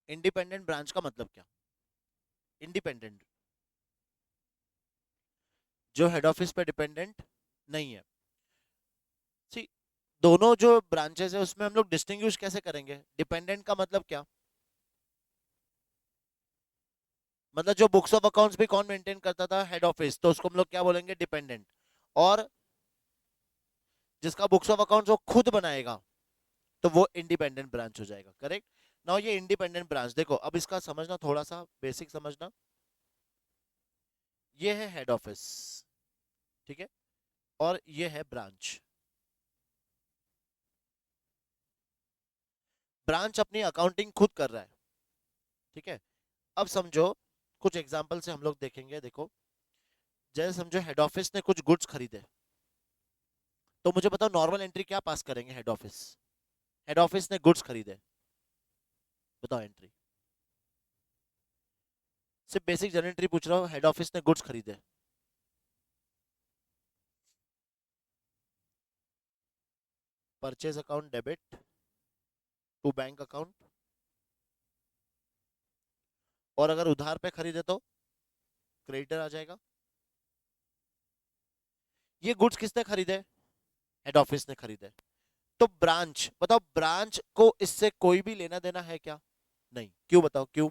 Independent branch का मतलब क्या? इंडिपेंडेंट, जो हेड ऑफिस पे डिपेंडेंट नहीं है। सी, दोनों जो ब्रांचेस है उसमें हम लोग डिस्टिंग्विश कैसे करेंगे? डिपेंडेंट का मतलब क्या? मतलब जो बुक्स ऑफ अकाउंट्स भी कौन मेंटेन करता था? हेड ऑफिस, तो उसको हम लोग क्या बोलेंगे? डिपेंडेंट। और जिसका बुक्स ऑफ अकाउंट्स वो खुद बनाएगा तो वो इंडिपेंडेंट ब्रांच हो जाएगा। करेक्ट। नाउ ये इंडिपेंडेंट ब्रांच देखो, अब इसका समझना, थोड़ा सा बेसिक समझना। ये है हेड ऑफिस, ठीक है, और ये है ब्रांच। ब्रांच अपनी अकाउंटिंग खुद कर रहा है, ठीक है। अब समझो, कुछ एग्जांपल से हम लोग देखेंगे। देखो, जैसे समझो हेड ऑफिस ने कुछ गुड्स खरीदे, तो मुझे बताओ नॉर्मल एंट्री क्या पास करेंगे हेड ऑफिस? हेड ऑफिस ने गुड्स खरीदे, बताओ एंट्री। सिर्फ बेसिक जनरल एंट्री पूछ रहा हूँ, हेड ऑफिस ने गुड्स खरीदे। Purchase account debit to bank account. और अगर उधार पे खरीदे तो क्रेडिटर आ जाएगा। ये गुड्स किसने खरीदे? हेड ऑफिस ने खरीदे। तो ब्रांच, बताओ ब्रांच को इससे कोई भी लेना देना है क्या? नहीं। क्यों? बताओ क्यों?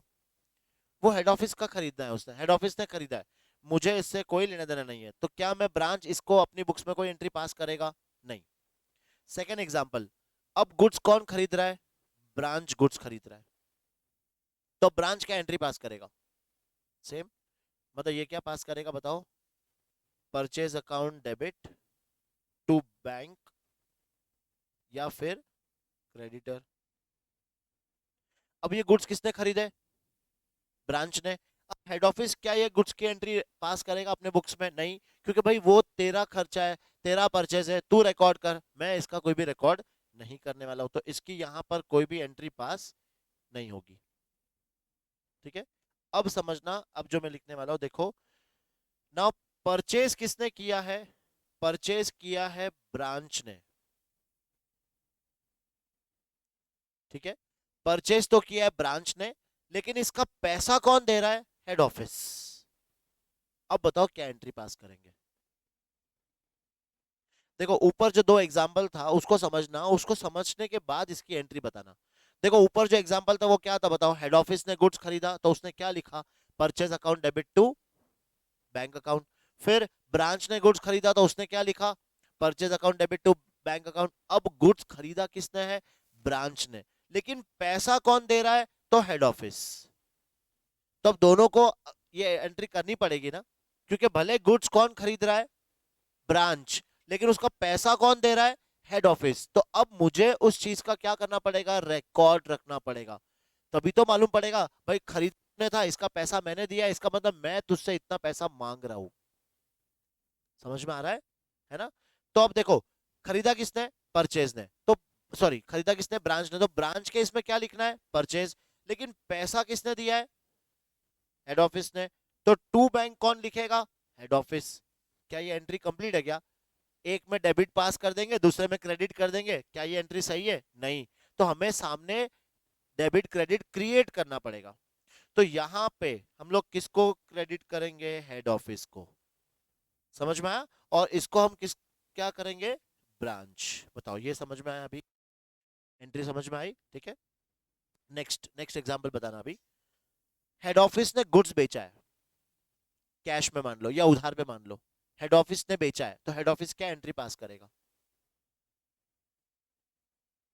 वो हेड ऑफिस का खरीदना है, उसने, हेड ऑफिस ने खरीदा है, मुझे इससे कोई लेना देना नहीं है। तो क्या मैं ब्रांच इसको अपनी बुक्स में कोई एंट्री पास करेगा? नहीं। सेकेंड एग्जाम्पल, अब गुड्स कौन खरीद रहा है? ब्रांच गुड्स खरीद रहा है, तो ब्रांच क्या एंट्री पास करेगा? सेम। मतलब ये क्या पास करेगा बताओ? Purchase account debit to bank या फिर क्रेडिटर। अब ये गुड्स किसने खरीदे? ब्रांच ने। अब हेड ऑफिस क्या ये गुड्स की एंट्री पास करेगा अपने बुक्स में? नहीं, क्योंकि भाई वो तेरा खर्चा है, तेरा परचेज है, तू रिकॉर्ड कर, मैं इसका कोई भी रिकॉर्ड नहीं करने वाला हूं, तो इसकी यहां पर कोई भी एंट्री पास नहीं होगी। ठीक है। अब समझना, अब जो मैं लिखने वाला हूं देखो। नाउ, परचेज किसने किया है? परचेज किया है ब्रांच ने, ठीक है। परचेज तो किया है ब्रांच ने, लेकिन इसका पैसा कौन दे रहा है? Head office. अब बताओ क्या एंट्री पास करेंगे? देखो, ऊपर जो दो एग्जाम्पल था उसको समझना, उसको समझने के बाद इसकी एंट्री बताना। देखो, ऊपर जो एग्जाम्पल था वो क्या था बताओ? हेड ऑफिस ने गुड्स खरीदा, तो उसने क्या लिखा? Purchase account debit to bank account. फिर ब्रांच ने गुड्स खरीदा, तो उसने क्या लिखा? Purchase account debit to bank account. अब गुड्स खरीदा किसने है? ब्रांच ने। लेकिन पैसा कौन दे रहा है? तो हेड ऑफिस। तो अब दोनों को ये एंट्री करनी पड़ेगी ना, क्योंकि भले गुड्स कौन खरीद रहा है? ब्रांच, लेकिन उसका पैसा कौन दे रहा है? Head office. तो अब मुझे उस चीज का क्या करना पड़ेगा? रिकॉर्ड रखना पड़ेगा। तभी तो मालूम पड़ेगा भाई, खरीदने था, इसका पैसा मैंने दिया, इसका मतलब मैं तुझसे इतना पैसा मांग रहा हूं। समझ में आ रहा है ना? तो अब देखो, खरीदा किसने? परचेज ने। तो सॉरी, खरीदा किसने? ब्रांच ने। तो ब्रांच के इसमें क्या लिखना है? परचेज। लेकिन पैसा किसने दिया है? हेड ऑफिस ने। तो टू बैंक कौन लिखेगा? Head office. क्या ये एंट्री कंप्लीट है क्या? एक में डेबिट पास कर देंगे, दूसरे में क्रेडिट कर देंगे, क्या ये एंट्री सही है? नहीं। तो हमें सामने डेबिट क्रेडिट क्रिएट करना पड़ेगा। तो यहां पे हम लोग किसको क्रेडिट करेंगे? हेड ऑफिस को। समझ में आया? और इसको हम किस क्या करेंगे? ब्रांच। बताओ, ये समझ में आया अभी? एंट्री समझ में आई? ठीक है। नेक्स्ट नेक्स्ट एग्जांपल बताना अभी। हेड ऑफिस ने गुड्स बेचा है, कैश में मान लो या उधार पे मान लो। हेड ऑफिस ने बेचा है, तो हेड ऑफिस क्या एंट्री पास करेगा?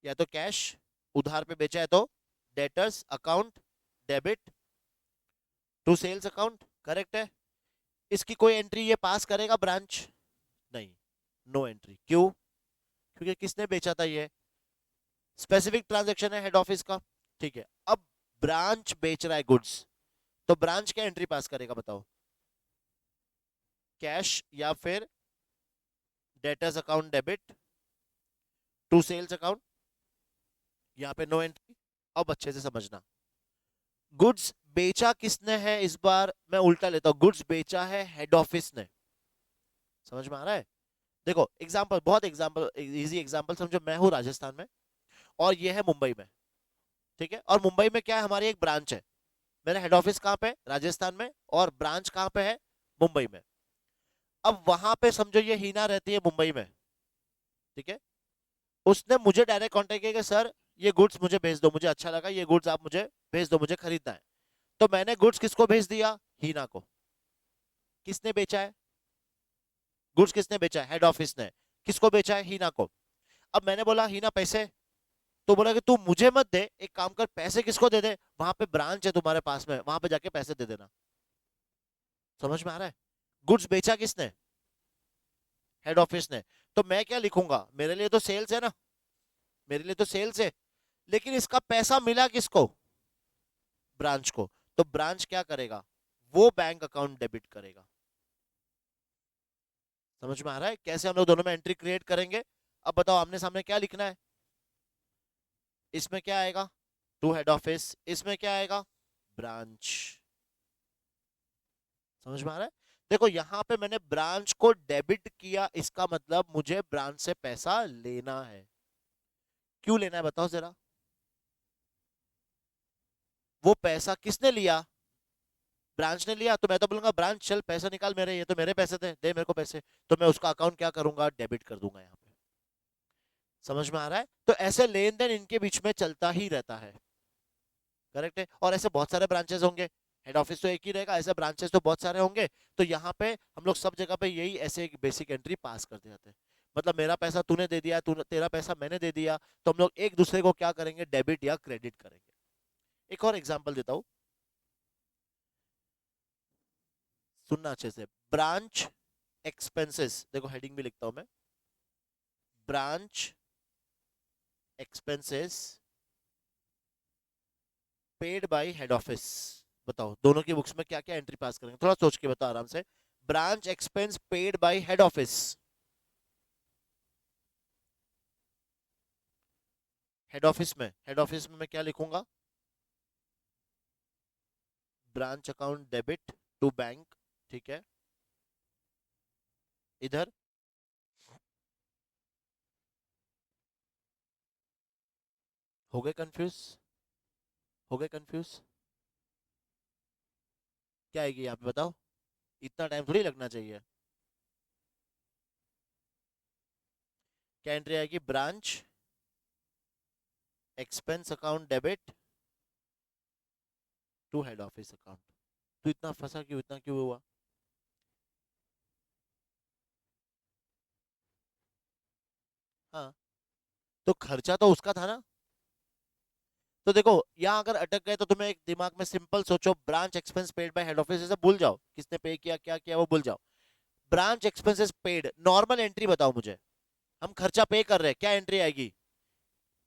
या तो कैश, उधार पे बेचा है तो debtors account debit to sales account. Correct है। इसकी कोई एंट्री ये पास करेगा ब्रांच? नहीं। No entry. क्यों? क्योंकि किसने बेचा था? ये स्पेसिफिक ट्रांजैक्शन है हेड ऑफिस का। ठीक है। अब ब्रांच बेच रहा है गुड्स, तो ब्रांच क्या एंट्री पास करेगा बताओ? कैश या फिर debtors account debit to sales account. यहां पे नो एंट्री। अब अच्छे से समझना, गुड्स बेचा किसने है? इस बार मैं उल्टा लेता हूं, गुड्स बेचा है हेड ऑफिस ने। समझ में आ रहा है? देखो एग्जांपल, बहुत एग्जांपल, इजी एग्जांपल समझो। मैं हूं राजस्थान में और ये है मुंबई में, ठीक है, और मुंबई में क्या है, हमारी एक ब्रांच है। मेरा हेड ऑफिस कहाँ पे है, राजस्थान में, और ब्रांच कहाँ पे है, मुंबई में। अब वहां पे समझो ये हीना रहती है मुंबई में, ठीक है। उसने मुझे डायरेक्ट कांटेक्ट किया कि सर ये गुड्स मुझे भेज दो, मुझे अच्छा लगा, ये गुड्स आप मुझे भेज दो, मुझे खरीदना है। तो मैंने गुड्स किसको भेज दिया, हीना को। किसने बेचा है, गुड्स किसने बेचा है, हेड ऑफिस ने। किसको बेचा है, हीना को। अब मैंने बोला हीना पैसे, तो बोला कि तू मुझे मत दे, एक काम कर, पैसे किसको दे दे, वहां पे ब्रांच है तुम्हारे पास में, वहां पे जाके पैसे दे देना। समझ में आ रहा है, गुड्स बेचा किसने, हेड ऑफिस ने। तो मैं क्या लिखूंगा, मेरे लिए तो सेल्स है ना, मेरे लिए तो सेल्स है, लेकिन इसका पैसा मिला किसको, ब्रांच को। तो ब्रांच क्या करेगा, वो बैंक अकाउंट डेबिट करेगा। समझ में आ रहा है कैसे हम लोग दोनों में एंट्री क्रिएट करेंगे। अब बताओ आमने सामने क्या लिखना है, इसमें क्या आएगा, टू हेड ऑफिस, इसमें क्या आएगा, ब्रांच। समझ में आ रहा है। देखो यहां पे मैंने ब्रांच को डेबिट किया, इसका मतलब मुझे ब्रांच से पैसा लेना है। क्यों लेना है बताओ जरा, वो पैसा किसने लिया, ब्रांच ने लिया। तो मैं तो बोलूंगा ब्रांच चल पैसा निकाल मेरे, ये तो मेरे पैसे थे, दे मेरे को पैसे। तो मैं उसका अकाउंट क्या करूंगा, डेबिट कर दूंगा यहाँ पे। समझ में आ रहा है। तो ऐसे लेन देन इनके बीच में चलता ही रहता है। करेक्ट है, और ऐसे बहुत सारे ब्रांचेस होंगे, हेड ऑफिस तो एक ही रहेगा, ऐसे ब्रांचेस तो बहुत सारे होंगे। तो यहाँ पे हम लोग सब जगह पे यही ऐसे एक बेसिक एंट्री पास करते जाते हैं। मतलब मेरा पैसा तूने दे दिया, तूने, तेरा पैसा मैंने दे दिया, तो हम लोग एक दूसरे को क्या करेंगे, डेबिट या क्रेडिट करेंगे। एक और एग्जांपल देता हूँ, सुनना अच्छे से। ब्रांच एक्सपेंसेस, देखो हेडिंग भी लिखता हूं मैं, branch expenses paid by head office. बताओ दोनों की बुक्स में क्या क्या एंट्री पास करेंगे, थोड़ा सोच के बताओ आराम से। Branch expense paid by head office, head office में, हेड ऑफिस में मैं क्या लिखूंगा, branch account debit to bank, ठीक है। इधर हो गए कंफ्यूज, हो गए कंफ्यूज। क्या आएगी यहाँ पे बताओ, इतना टाइम थोड़ी लगना चाहिए। क्या एंट्री आएगी, branch expense account debit to head office account. तो इतना फंसा क्यों, इतना क्यों हुआ। हाँ, तो खर्चा तो उसका था ना। तो देखो यहाँ अगर अटक गए तो तुम्हें एक दिमाग में सिंपल सोचो, branch expense paid by head office, ऐसे भूल जाओ किसने पे किया क्या किया वो भूल जाओ। Branch expenses paid, normal entry बताओ मुझे, हम खर्चा पे कर रहे हैं, क्या एंट्री आएगी,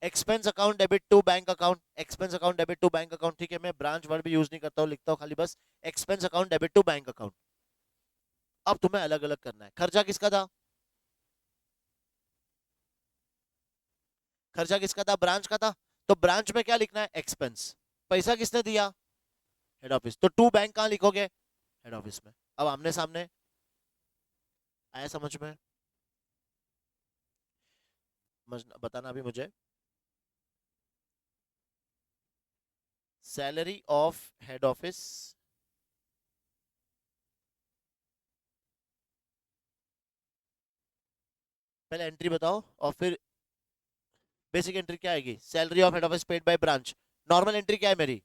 expense account debit to bank account, expense account debit to bank account, ठीक है। मैं ब्रांच वर्ड भी यूज नहीं करता हूँ, लिखता हूँ खाली बस expense account debit to bank account. अब तुम्हें अलग अलग करना है, खर्चा किसका था, खर्चा किसका था, ब्रांच का था। तो ब्रांच में क्या लिखना है, एक्सपेंस। पैसा किसने दिया, हेड ऑफिस, तो टू बैंक कहां लिखोगे, हेड ऑफिस में। अब आमने सामने आया समझ में, बताना अभी मुझे। सैलरी ऑफ हेड ऑफिस, पहले एंट्री बताओ और फिर बेसिक एंट्री क्या आएगी, salary of head office paid by branch. Normal entry क्या है मेरी,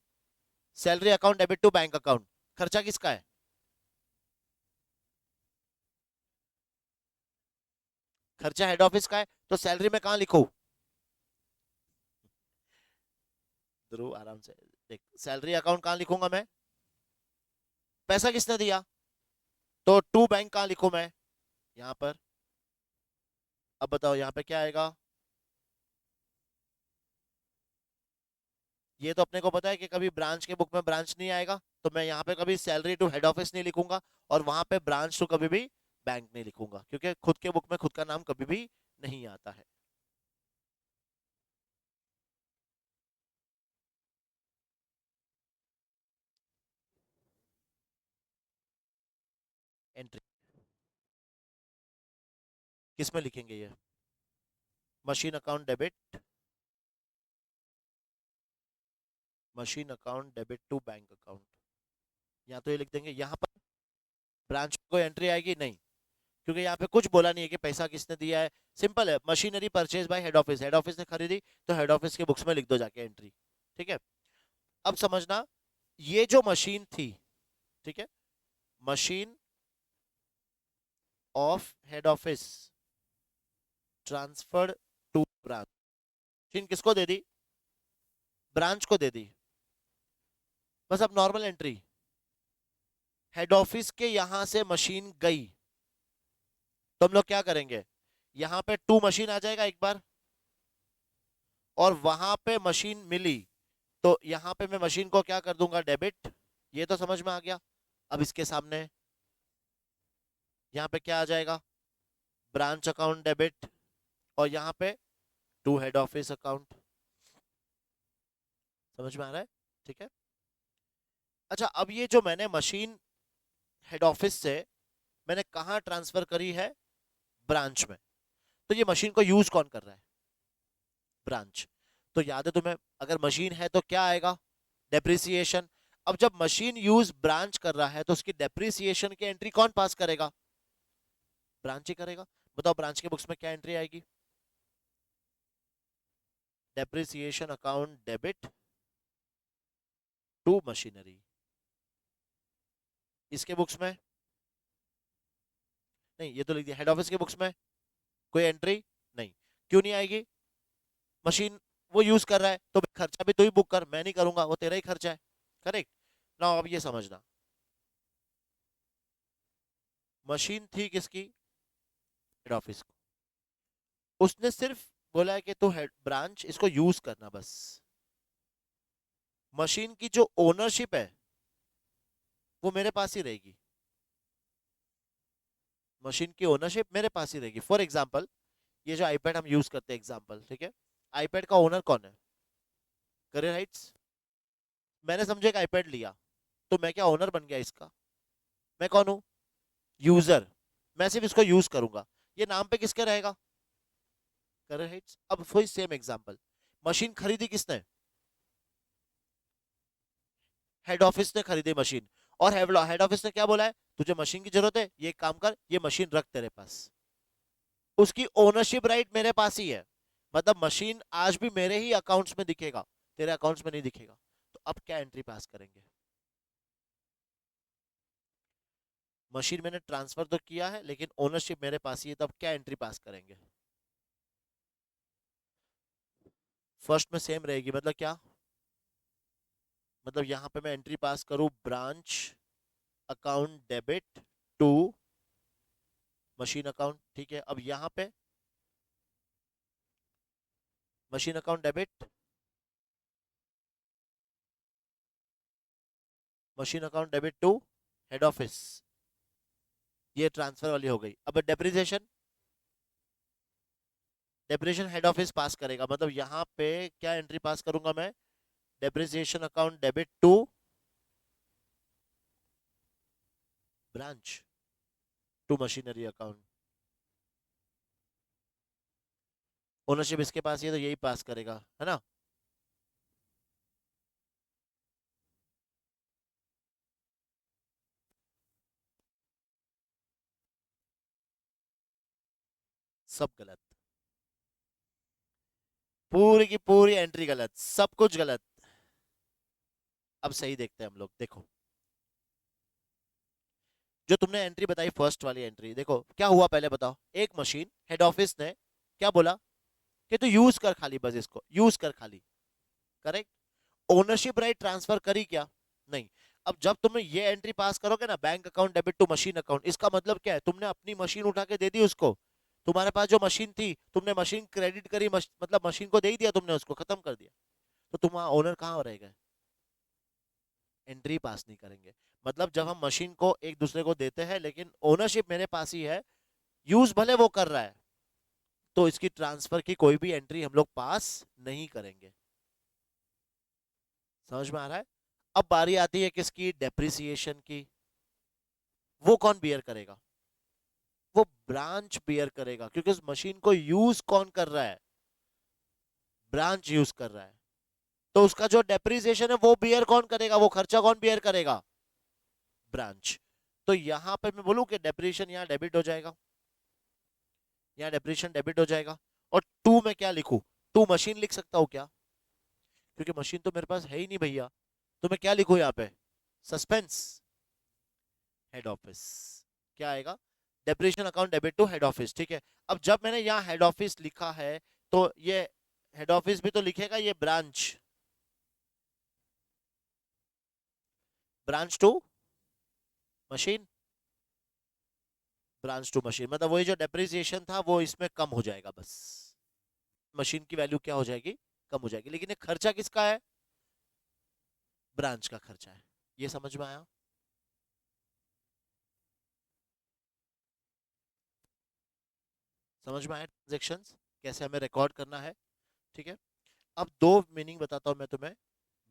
salary account debit to bank account. खर्चा किसका है, खर्चा हेड ऑफिस का है, तो सैलरी में कहां लिखूं, ध्रुव आराम से देख, सैलरी अकाउंट कहां लिखूंगा मैं, पैसा किसने दिया, तो टू बैंक कहां लिखूं मैं, यहां पर। अब बताओ यहाँ पे क्या आएगा, ये तो अपने को पता है कि कभी ब्रांच के बुक में ब्रांच नहीं आएगा, तो मैं यहाँ पे कभी सैलरी टू हेड ऑफिस नहीं लिखूंगा, और वहां पे ब्रांच टू कभी भी बैंक नहीं लिखूंगा, क्योंकि खुद के बुक में खुद का नाम कभी भी नहीं आता है। एंट्री किस में लिखेंगे ये, machine account debit machine account debit to bank account, या तो ये लिख देंगे। यहाँ पर ब्रांच में कोई एंट्री आएगी नहीं, क्योंकि यहाँ पे कुछ बोला नहीं है कि पैसा किसने दिया है। सिंपल है, machinery purchase by head office ने खरीदी, तो हेड ऑफिस के बुक्स में लिख दो जाके एंट्री। ठीक है, अब समझना, ये जो मशीन थी, ठीक है, machine of head office transferred to branch, machine किसको दे दी? ब्रांच को दे दी। बस अब नॉर्मल एंट्री, हेड ऑफिस के यहां से मशीन गई, तो हम लोग क्या करेंगे, यहां पे टू मशीन आ जाएगा एक बार, और वहां पे मशीन मिली, तो यहां पे मैं मशीन को क्या कर दूंगा, डेबिट। ये तो समझ में आ गया। अब इसके सामने यहां पे क्या आ जाएगा, ब्रांच अकाउंट डेबिट, और यहां पे टू हेड ऑफिस अकाउंट। समझ में आ रहा है? ठीक है। अच्छा, अब ये जो मैंने मशीन हेड ऑफिस से मैंने कहा ट्रांसफर करी है, ब्रांच में, तो ये मशीन को यूज कौन कर रहा है? ब्रांच। तो याद है तुम्हें, अगर मशीन है तो क्या आएगा, डेप्रिसिएशन। अब जब मशीन यूज ब्रांच कर रहा है, तो उसकी डेप्रिसिएशन की एंट्री कौन पास करेगा? ब्रांच ही करेगा। बताओ ब्रांच के बुक्स में क्या एंट्री आएगी? Depreciation account debit to machinery. इसके बुक्स में नहीं, ये तो लिख दिया। हेड ऑफिस के बुक्स में कोई एंट्री नहीं। क्यों नहीं आएगी? मशीन वो यूज कर रहा है, तो खर्चा भी तो ही बुक कर, मैं नहीं करूंगा, वो तेरा ही खर्चा है। करेक्ट ना? अब ये समझना, मशीन थी किसकी? हेड ऑफिस को। उसने सिर्फ बोला है कि तू हेड ब्रांच इसको यूज करना बस। मशीन की जो ओनरशिप है वो मेरे पास ही रहेगी। मशीन की ओनरशिप मेरे पास ही रहेगी। फॉर एग्जांपल, ये जो आईपैड हम यूज करते हैं एग्जांपल, ठीक है, आईपैड का ओनर कौन है? Career Heights. मैंने समझे एक आईपैड लिया, तो मैं क्या ओनर बन गया इसका? मैं कौन हूं? यूजर। मैं सिर्फ इसको यूज करूंगा, ये नाम पे किसके रहेगा? Career Heights. अब वही सेम एग्जांपल, मशीन खरीदी किसने? हेड ऑफिस ने खरीदी मशीन, और हेड ऑफिस ने क्या बोला है, तुझे मशीन की जरूरत है, ये काम कर, ये मशीन रख तेरे पास। उसकी ओनरशिप राइट मेरे पास ही है, मतलब मशीन आज भी मेरे ही अकाउंट्स में दिखेगा, तेरे अकाउंट्स में नहीं दिखेगा। तो अब क्या एंट्री पास करेंगे? मशीन मैंने ट्रांसफर तो किया है, लेकिन ओनरशिप मेरे पास ही है, तो अब क्या एंट्री पास करेंगे? फर्स्ट में सेम रहेगी, मतलब क्या, मतलब यहां पे मैं एंट्री पास करूं, branch account debit to machine account. ठीक है, अब यहां पे machine account debit, machine account debit to head office, ये ट्रांसफर वाली हो गई। अब depreciation, depreciation head office pass करेगा, मतलब यहां पे क्या एंट्री पास करूंगा मैं, depreciation account debit to branch to machinery account. Ownership इसके पास ही है, तो यही पास करेगा, है ना? सब गलत, पूरी की पूरी एंट्री गलत, सब कुछ गलत। अब सही देखते हैं हम लोग, देखो जो तुमने एंट्री बताई, फर्स्ट वाली एंट्री, देखो क्या हुआ पहले बताओ। एक मशीन हेड ऑफिस ने क्या बोला कि तू यूज कर खाली, बस इसको यूज कर खाली। करेक्ट। ओनरशिप राइट ट्रांसफर करी क्या? नहीं। अब जब तुम ये एंट्री पास करोगे ना, bank account debit to machine account, इसका मतलब क्या है, तुमने अपनी मशीन उठा के दे दी उसको। तुम्हारे पास जो मशीन थी, तुमने मशीन क्रेडिट करी, मतलब मशीन को दे ही दिया तुमने, उसको खत्म कर दिया। तो तुम वहां ओनर कहाँ रहेगा? एंट्री पास नहीं करेंगे। मतलब जब हम मशीन को एक दूसरे को देते हैं, लेकिन ओनरशिप मेरे पास ही है, यूज भले वो कर रहा है, तो इसकी ट्रांसफर की कोई भी एंट्री हम लोग पास नहीं करेंगे। समझ में आ रहा है? अब बारी आती है किसकी, डेप्रिसिएशन की। वो कौन बियर करेगा? वो ब्रांच बियर करेगा, क्योंकि उस मशीन को यूज कौन कर रहा है? ब्रांच यूज कर रहा है। तो उसका जो डेप्रिसिएशन है वो बियर कौन करेगा, वो खर्चा कौन बियर करेगा, ब्रांच। तो यहां पे मैं बोलूं कि डेप्रिसिएशन यहाँ डेबिट हो जाएगा, यहाँ डेप्रिसिएशन डेबिट हो जाएगा। और टू में क्या लिखूं, टू मशीन लिख सकता हूं क्या, क्योंकि मशीन तो मेरे पास है ही नहीं भैया। तो मैं क्या लिखूं यहाँ पे, सस्पेंस हेड ऑफिस, क्या आएगा, depreciation account debit to head office. ठीक है, अब जब मैंने यहाँ हेड ऑफिस लिखा है तो ये हेड ऑफिस भी तो लिखेगा ये branch, branch to machine, branch to machine, मतलब वही जो डेप्रिसिएशन था वो इसमें कम हो जाएगा बस, मशीन की वैल्यू क्या हो जाएगी, कम हो जाएगी। लेकिन ये खर्चा किसका है, ब्रांच का खर्चा है। ये समझ में आया, समझ में आया ट्रांजेक्शंस कैसे हमें रिकॉर्ड करना है। ठीक है, अब दो मीनिंग बताता हूं मैं तुम्हें,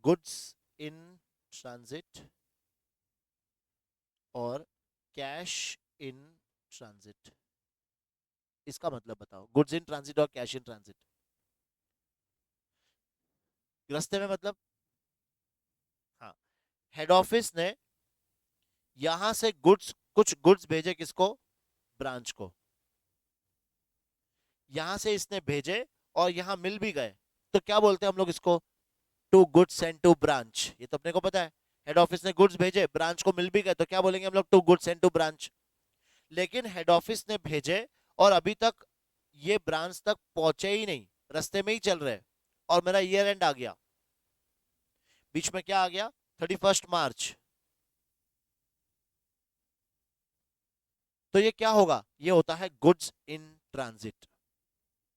गुड्स इन ट्रांजिट और कैश इन ट्रांजिट। इसका मतलब बताओ, गुड्स इन ट्रांजिट और कैश इन ट्रांजिट, रास्ते में मतलब, हाँ, हेड ऑफिस ने यहां से गुड्स, कुछ गुड्स भेजे किसको, ब्रांच को, यहां से इसने भेजे और यहां मिल भी गए, तो क्या बोलते हैं हम लोग इसको, to goods send to branch. ये तो अपने को पता है, हेड ऑफिस ने गुड्स भेजे, ब्रांच को मिल भी गए, तो क्या बोलेंगे हम लोग, to goods send to branch. लेकिन हेड ऑफिस ने भेजे और अभी तक ये ब्रांच तक पहुंचे ही नहीं, रास्ते में ही चल रहे, और मेरा ईयर एंड आ गया, बीच में क्या आ गया, 31 मार्च, तो ये क्या होगा, ये होता है गुड्स इन ट्रांजिट,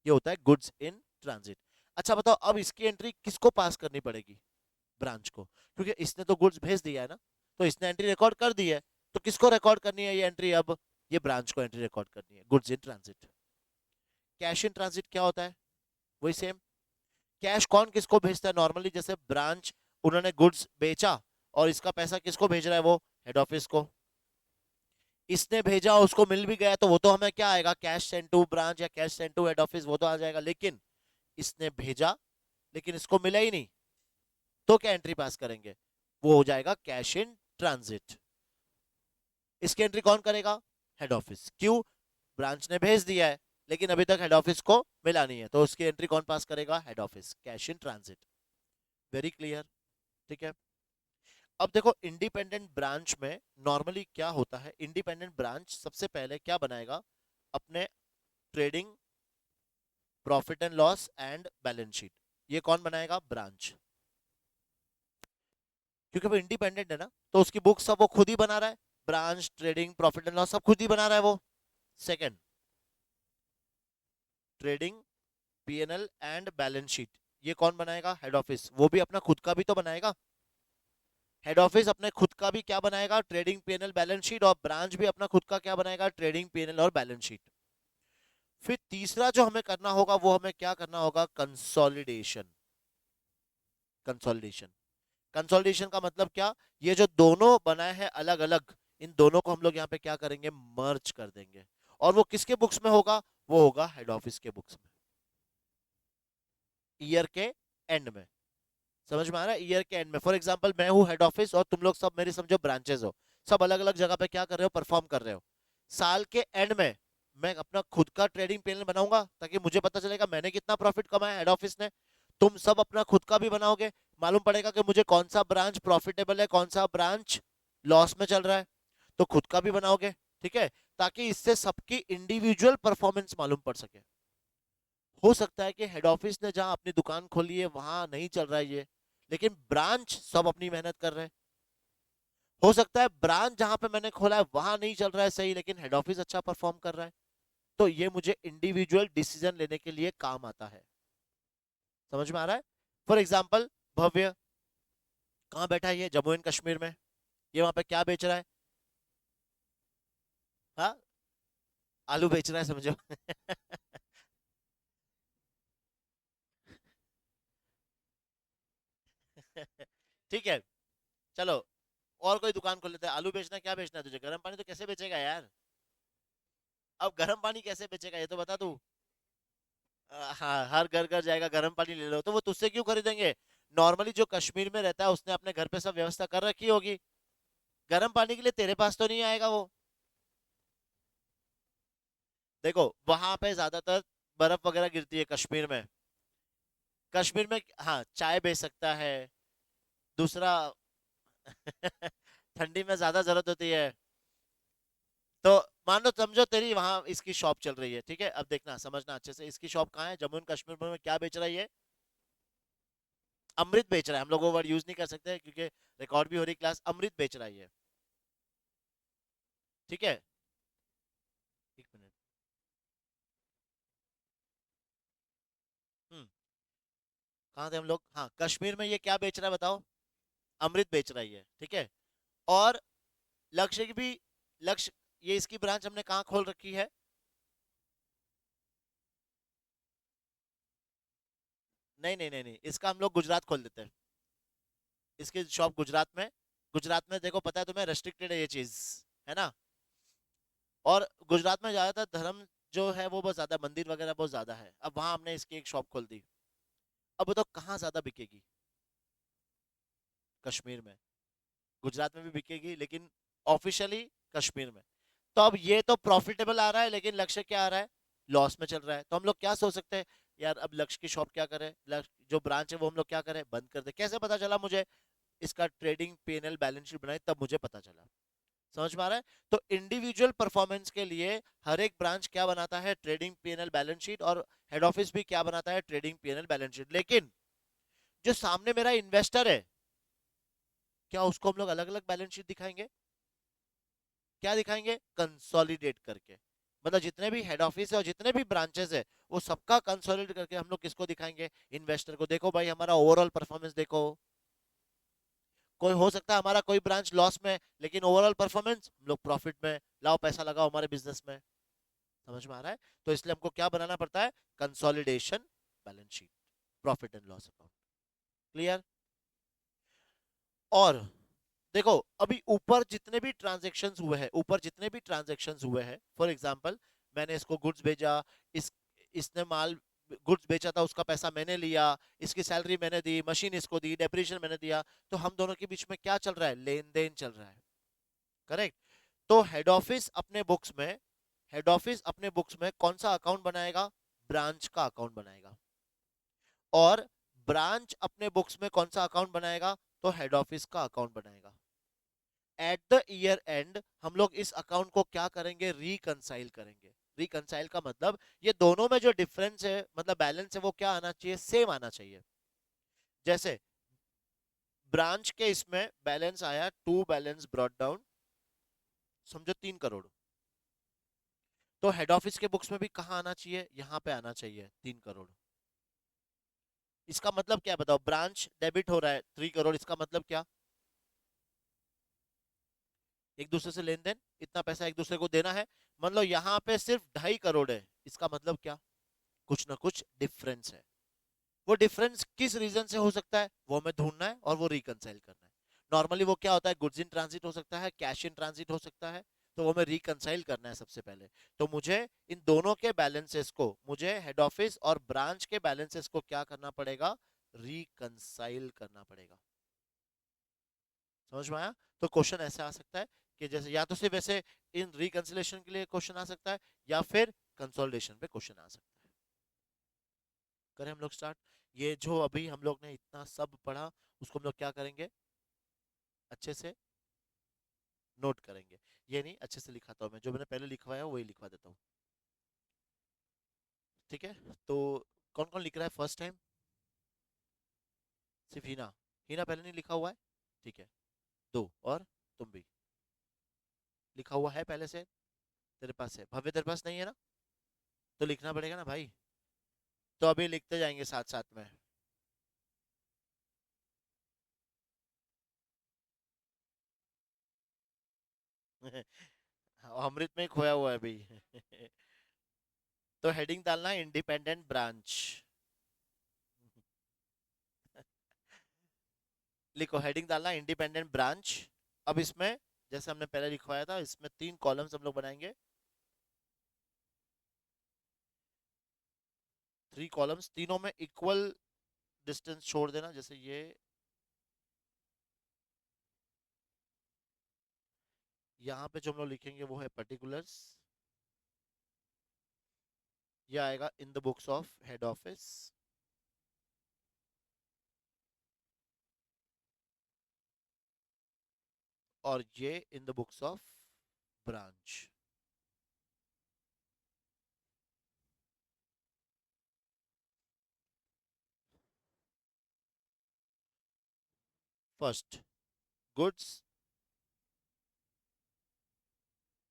ये होता है गुड्स इन ट्रांजिट। अच्छा बताओ, अब इसकी एंट्री किसको पास करनी पड़ेगी, ब्रांच को, क्योंकि इसने तो गुड्स भेज दिया है ना, तो इसने एंट्री रिकॉर्ड कर दी है, तो किसको रिकॉर्ड करनी है ये एंट्री, अब ये ब्रांच को एंट्री रिकॉर्ड करनी है, goods in transit. Cash in transit क्या होता है, वही सेम, कैश कौन किसको भेजता है नॉर्मली, जैसे ब्रांच उन्होंने गुड्स बेचा और इसका पैसा किसको भेज रहा है, वो हेड ऑफिस को, इसने भेजा उसको मिल भी गया, तो वो तो हमें क्या आएगा, कैश सेंड टू ब्रांच या cash send to head office, वो तो आ जाएगा। लेकिन इसने भेजा लेकिन इसको मिला ही नहीं, तो क्या एंट्री पास करेंगे, वो हो जाएगा कैश इन ट्रांजिट। इसकी एंट्री कौन करेगा, हेड ऑफिस, क्यों, ब्रांच ने भेज दिया है लेकिन अभी तक हेड ऑफिस को मिला नहीं है, तो उसकी एंट्री कौन पास करेगा, head office, cash in transit. Very clear. ठीक है, अब देखो इंडिपेंडेंट ब्रांच में नॉर्मली क्या होता है, इंडिपेंडेंट ब्रांच सबसे पहले क्या बनाएगा, अपने trading profit and loss and balance sheet, ये कौन बनाएगा, ब्रांच, क्योंकि वो इंडिपेंडेंट है ना, तो उसकी बुक सब वो खुद ही बना रहा है, branch trading profit and loss सब खुद ही बना रहा है वो। Second, trading PNL and balance sheet, ये कौन बनाएगा, हेड ऑफिस, वो भी अपना खुद का भी तो बनाएगा, हेड ऑफिस अपने खुद का भी क्या बनाएगा, ट्रेडिंग पीएनएल बैलेंस शीट, और ब्रांच भी अपना खुद का क्या बनाएगा, ट्रेडिंग पीएनएल और बैलेंस शीट। फिर तीसरा जो हमें करना होगा वो हमें क्या करना होगा, कंसोलिडेशन, कंसोलिडेशन, कंसोलिडेशन का मतलब क्या, ये जो दोनों बनाए हैं अलग अलग, इन दोनों को हम लोग यहाँ पे क्या करेंगे, मर्ज कर देंगे, और वो किसके बुक्स में होगा, वो होगा हेड ऑफिस के बुक्स में, ईयर के एंड में। समझ में आ रहा है, ईयर के एंड में, फॉर एग्जांपल मैं हूँ हेड ऑफिस और तुम लोग सब मेरी समझो ब्रांचेस हो, सब अलग अलग जगह पे क्या कर रहे हो, परफॉर्म कर रहे हो, साल के एंड में मैं अपना खुद का ट्रेडिंग पैनल बनाऊंगा ताकि मुझे पता चलेगा मैंने कितना प्रॉफिट कमाया, हेड ऑफिस ने, तुम सब अपना खुद का भी बनाओगे, मालूम पड़ेगा कि मुझे कौन सा ब्रांच प्रॉफिटेबल है, कौन सा ब्रांच लॉस में चल रहा है, तो खुद का भी बनाओगे। ठीक है, ताकि इससे सबकी इंडिविजुअल परफॉर्मेंस मालूम पड़ सके। हो सकता है कि हेड ऑफिस ने जहां अपनी दुकान खोली है वहां नहीं चल रहा है ये, लेकिन ब्रांच सब अपनी मेहनत कर रहे हैं। हो सकता है ब्रांच जहां पे मैंने खोला है वहां नहीं चल रहा है सही, लेकिन हेड ऑफिस अच्छा परफॉर्म कर रहा है, तो ये मुझे इंडिविजुअल डिसीजन लेने के लिए काम आता है। समझ में आ रहा है, फॉर एग्जाम्पल भव्य कहाँ बैठा है, ये जम्मू एंड कश्मीर में, ये वहां पे क्या बेच रहा है, हाँ, आलू बेच रहा है समझो। ठीक है, चलो और कोई दुकान खोल लेते हैं, आलू बेचना, क्या बेचना है तुझे, गर्म पानी तो कैसे बेचेगा यार, अब गर्म पानी कैसे बेचेगा ये तो बता तू। हाँ, हर घर घर जाएगा गर्म पानी ले लो, तो वो तुझसे क्यों खरीदेंगे, नॉर्मली जो कश्मीर में रहता है उसने अपने घर पे सब व्यवस्था कर रखी होगी, गर्म पानी के लिए तेरे पास तो नहीं आएगा वो। देखो वहां पे ज्यादातर बर्फ वगैरह गिरती है कश्मीर में। कश्मीर में हाँ चाय बेच सकता है। दूसरा ठंडी में ज्यादा जरूरत होती है। तो मान लो समझो तेरी वहां इसकी शॉप चल रही है, ठीक है, अब देखना समझना अच्छे से, इसकी शॉप कहाँ है, जम्मू एंड कश्मीर में क्या बेच रहा है ये? अमृत बेच रहा है। हम लोग वो वर्ड यूज नहीं कर सकते क्योंकि रिकॉर्ड भी हो रही क्लास। अमृत बेच रहा है ये, ठीक है। एक मिनट। कहाँ थे हम लोग? हाँ, कश्मीर में ये क्या बेच रहा है बताओ? अमृत बेच रहा है ये, ठीक है। और लक्ष्य की भी, लक्ष्य, ये इसकी ब्रांच हमने कहाँ खोल रखी है? नहीं नहीं नहीं नहीं, इसका हम लोग गुजरात खोल देते हैं। इसकी शॉप गुजरात में। गुजरात में देखो पता है तुम्हें, रेस्ट्रिक्टेड है ये चीज, है ना। और गुजरात में ज्यादातर धर्म जो है वो बहुत ज्यादा, मंदिर वगैरह बहुत ज्यादा है। अब वहां हमने इसकी एक शॉप खोल दी। अब बताओ कहाँ ज्यादा बिकेगी? कश्मीर में। गुजरात में भी बिकेगी लेकिन ऑफिशियली कश्मीर में। तो अब ये तो प्रॉफिटेबल आ रहा है लेकिन लक्ष्य क्या आ रहा है? लॉस में चल रहा है। तो हम लोग क्या सोच सकते हैं? यार अब लक्ष्य की शॉप क्या करे, लक्ष्य जो ब्रांच है वो हम लोग क्या करें, बंद कर दे। कैसे पता चला मुझे? इसका ट्रेडिंग पीएनएल बैलेंस शीट बनाई तब मुझे पता चला। समझ में आ रहा है? तो इंडिविजुअल परफॉर्मेंस के लिए हर एक ब्रांच क्या बनाता है, ट्रेडिंग पीएनएल बैलेंस शीट, और हेड ऑफिस भी क्या बनाता है, ट्रेडिंग पीएनएल बैलेंस शीट। लेकिन जो सामने मेरा इन्वेस्टर है, क्या उसको हम लोग अलग अलग बैलेंस शीट दिखाएंगे? क्या दिखाएंगे? कंसोलिडेट करके। मतलब जितने भी हेड ऑफिस है और जितने भी ब्रांचेस है वो सबका कंसोलिडेट करके हम लोग किसको दिखाएंगे? इन्वेस्टर को। देखो भाई हमारा ओवरऑल परफॉर्मेंस देखो। कोई हो सकता है हमारा कोई ब्रांच लॉस में, लेकिन ओवरऑल परफॉर्मेंस हम लोग प्रॉफिट में, लाओ पैसा लगाओ हमारे बिजनेस में। समझ में आ रहा है? तो इसलिए हमको क्या बनाना पड़ता है? Consolidation balance sheet, profit and loss account. Clear? और देखो अभी ऊपर जितने भी ट्रांजेक्शन्स हुए हैं, ऊपर जितने भी ट्रांजेक्शन्स हुए हैं, फॉर एग्जांपल मैंने इसको गुड्स भेजा, इस इसने माल, गुड्स बेचा था, उसका पैसा मैंने लिया, इसकी सैलरी मैंने दी, मशीन इसको दी, डेप्रिसिएशन मैंने दिया। तो हम दोनों के बीच में क्या चल रहा है? लेन देन चल रहा है। करेक्ट। तो हेड ऑफिस अपने बुक्स में कौन सा अकाउंट बनाएगा? ब्रांच का अकाउंट बनाएगा। और ब्रांच अपने बुक्स में कौन सा अकाउंट बनाएगा? तो हेड ऑफिस का अकाउंट बनाएगा। एट द ईयर एंड हम लोग इस अकाउंट को क्या करेंगे? रिकंसाइल करेंगे। रिकंसाइल का मतलब ये दोनों में जो डिफरेंस है, मतलब बैलेंस है, वो क्या आना चाहिए? सेम आना चाहिए। जैसे ब्रांच के इसमें बैलेंस आया, टू बैलेंस ब्रॉट डाउन, समझो 3 करोड़। तो हेड ऑफिस के बुक्स में भी कहाँ आना चाहिए? यहां पे आना चाहिए 3 करोड़। इसका मतलब क्या है बताओ? ब्रांच डेबिट हो रहा है 3 करोड़, इसका मतलब क्या? एक दूसरे से लेन देन, इतना पैसा एक दूसरे को देना है। मान लो यहाँ पे सिर्फ 2.5 करोड़ है, इसका मतलब क्या? कुछ ना कुछ डिफरेंस है। वो डिफरेंस किस रीजन से हो सकता है वो हमें ढूंढना है और वो रिकंसाइल करना है। नॉर्मली वो क्या होता है? गुड्स इन ट्रांजिट हो सकता है, कैश इन ट्रांजिट हो सकता है। तो वो हमें रिकंसाइल करना है सबसे पहले। तो मुझे इन दोनों के बैलेंसेस को, मुझे हेड ऑफिस और ब्रांच के बैलेंसेस को क्या करना पड़ेगा? रिकंसाइल करना पड़ेगा। समझ में आया? तो क्वेश्चन ऐसे आ सकता है कि जैसे या तो सिर्फ ऐसे इन रिकंसिलेशन के लिए क्वेश्चन आ सकता है, या फिर कंसोलिडेशन पे क्वेश्चन आ सकता है। करें हम लोग स्टार्ट। ये जो अभी हम लोग ने इतना सब पढ़ा, उसको हम लोग क्या करेंगे? अच्छे से नोट करेंगे। ये नहीं, अच्छे से लिखाता हूँ मैं, जो मैंने पहले लिखवाया वही लिखवा देता हूँ। ठीक है। तो कौन कौन लिख रहा है फर्स्ट टाइम? सिर्फ हिना। हिना पहले नहीं लिखा हुआ है? ठीक है। दो और तुम भी लिखा हुआ है पहले से? तेरे पास है, भव्य तेरे पास नहीं है ना? तो लिखना पड़ेगा ना भाई। तो अभी लिखते जाएंगे साथ साथ में। अमृत में ही खोया हुआ है अभी। तो हेडिंग डालना है इंडिपेंडेंट ब्रांच। लिखो, हेडिंग डालना इंडिपेंडेंट ब्रांच। अब इसमें जैसे हमने पहले लिखवाया था, इसमें 3 कॉलम्स हम लोग बनाएंगे। 3 कॉलम्स, तीनों में इक्वल डिस्टेंस छोड़ देना, जैसे ये यहाँ पे जो हम लोग लिखेंगे वो है पर्टिकुलर्स, ये आएगा in the books of head office, और ये in the books of branch. First, goods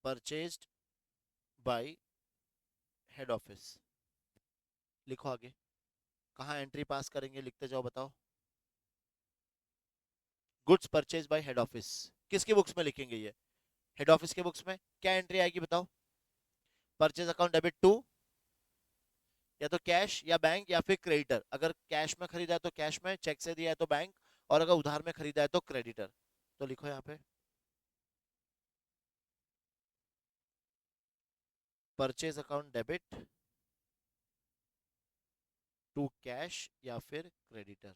purchased by head office, लिखो आगे, कहाँ एंट्री पास करेंगे, लिखते जाओ, बताओ। Goods purchase by head office, किसकी बुक्स में लिखेंगे ये? हेड ऑफिस के बुक्स में क्या एंट्री आएगी बताओ? परचेज अकाउंट डेबिट टू, या तो कैश या बैंक या फिर क्रेडिटर। अगर कैश में खरीदा है तो कैश में, चेक से दिया है तो बैंक, और अगर उधार में खरीदा है तो क्रेडिटर। तो लिखो यहाँ पे purchase account debit to cash या फिर क्रेडिटर।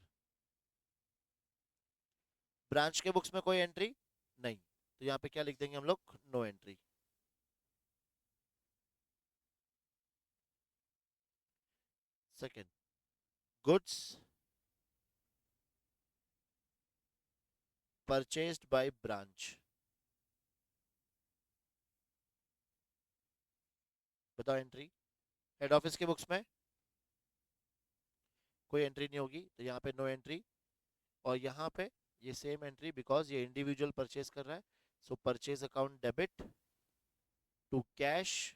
ब्रांच के बुक्स में कोई एंट्री नहीं, तो यहाँ पे क्या लिख देंगे हम लोग? No entry. Second, goods purchased by branch, बताओ एंट्री। हेड ऑफिस के बुक्स में कोई एंट्री नहीं होगी, तो यहाँ पे नो एंट्री। और यहाँ पे ये सेम एंट्री, बिकॉज ये इंडिविजुअल परचेज कर रहा है, so purchase account debit to cash